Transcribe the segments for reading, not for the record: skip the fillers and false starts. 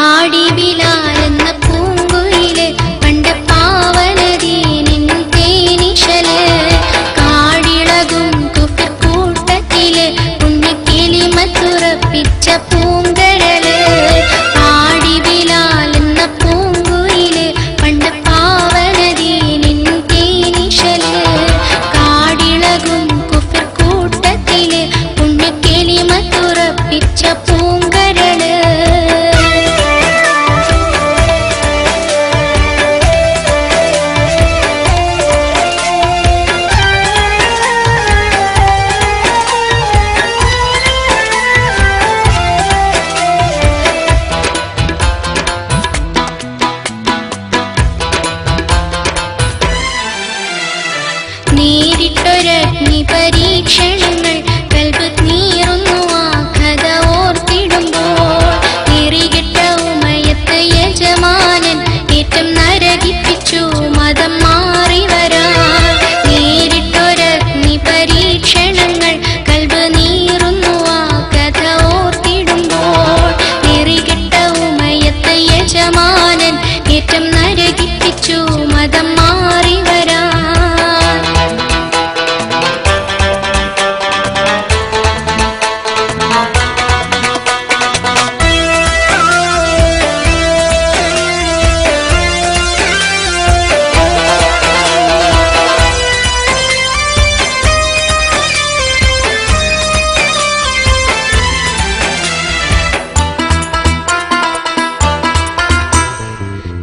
പാടി ബിലാലെന്ന പൂങ്കുയില് പണ്ട് പാവനദീനിൻ തേനിശല് കാടിളകും കുഫിർ കൂട്ടത്തില് പുണ്യക്കിളിമത്തുറപ്പിച്ച പൂങ്കരല് പാടി ബിലാലെന്ന പൂങ്കുയില് പണ്ട് പാവനദീനിൻ തേനിശല് കാടിളകും കുഫിർ കൂട്ടത്തില് പുണ്യക്കിളിമത്തുറപ്പിച്ച പൂങ്കരല് നേരിട്ടൊരഗ്നി പരീക്ഷണങ്ങൾ കൽബ് നീറുന്നു ആ കഥ ഓർത്തിടുമ്പോൾ നേറികെട്ട ഉമയത്ത് യജമാനൻ ഏറ്റം നരകിപ്പിച്ചു മതം മാറി വരാൻ നേരിട്ടൊരഗ്നി പരീക്ഷണങ്ങൾ കൽബ് നീറുന്നു ആ കഥ ഓർത്തിടുമ്പോൾ നേറികെട്ട ഉമയത്ത് യജമാനൻ ഏറ്റം നരകിപ്പിച്ചു മതം മാറി വരാൻ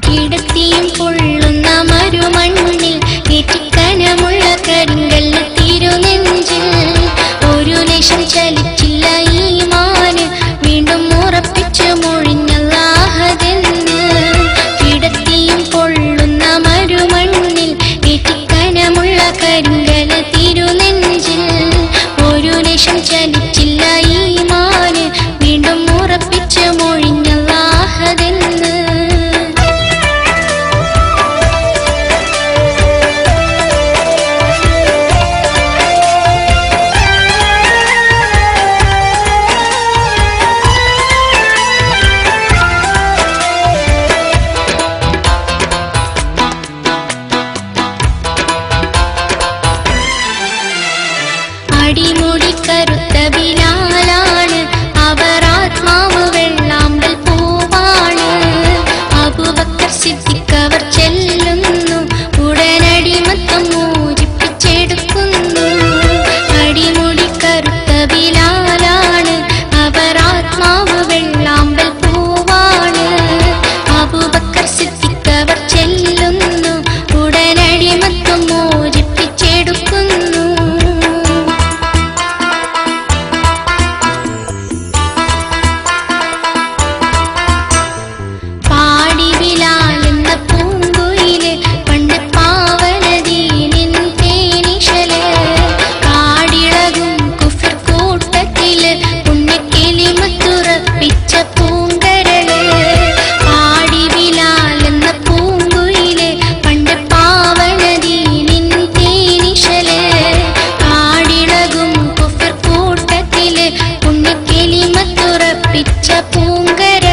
കിടത്തിയും പൊള്ളുന്ന മരുമണ്ണിൽ ഏറ്റിക്കനമുള്ള കരിങ്കല്ല് തിരുനെഞ്ചിൽ ഒരു ലേശം ചലിച്ചില്ല ഈമാന് വീണ്ടും ഉറപ്പിച്ചു മൊഴിഞ്ഞല്ലാഹതെന്ന് കിടത്തിയും പൊള്ളുന്ന മരുമണ്ണിൽ ഏറ്റിക്കനമുള്ള കരിങ്കല്ല് തിരുനെഞ്ചിൽ ഒരു ലേശം ചലിച്ചില്ല ഈമാന് വീണ്ടും ഉറപ്പിച്ചു മൊഴിഞ്ഞല്ലാഹതെന്ന് അടിമുടി കറുത്ത ബിലാലാണ് അവർ ആത്മാവ് വെള്ളാമ്പൽ പൂവാണ് അബൂബക്കർ സിദ്ദീഖ് അവർ ചെല്ലുന്നു ഉടനടിമത്തം മോചിപ്പിച്ചെടുക്കുന്നു അടിമുടി കറുത്ത ബിലാലാണ് അവർ ആത്മാവ് വെള്ളാമ്പൽ പൂവാണ് അബൂബക്കർ സിദ്ദീഖ് അവർ ചെല്ലുന്നു ഉടനടിമത്തം മോചിപ്പിച്ചെടുക്കുന്നു പാടി ബിലാലെന്ന പൂങ്കുയില് പണ്ട് പാവനദീനിൻ തേനിശല് കാടിളകും കുഫിർ കൂട്ടത്തില് പുണ്യക്കിളിമത്തുറപ്പിച്ച പൂങ്കരല് പാടി ബിലാലെന്ന പൂങ്കുയില് പണ്ട് പാവനദീനിൻ തേനിശല് കാടിളകും കുഫിർ കൂട്ടത്തില് പുണ്യക്കിളിമത്തുറപ്പിച്ച പൂങ്കരല്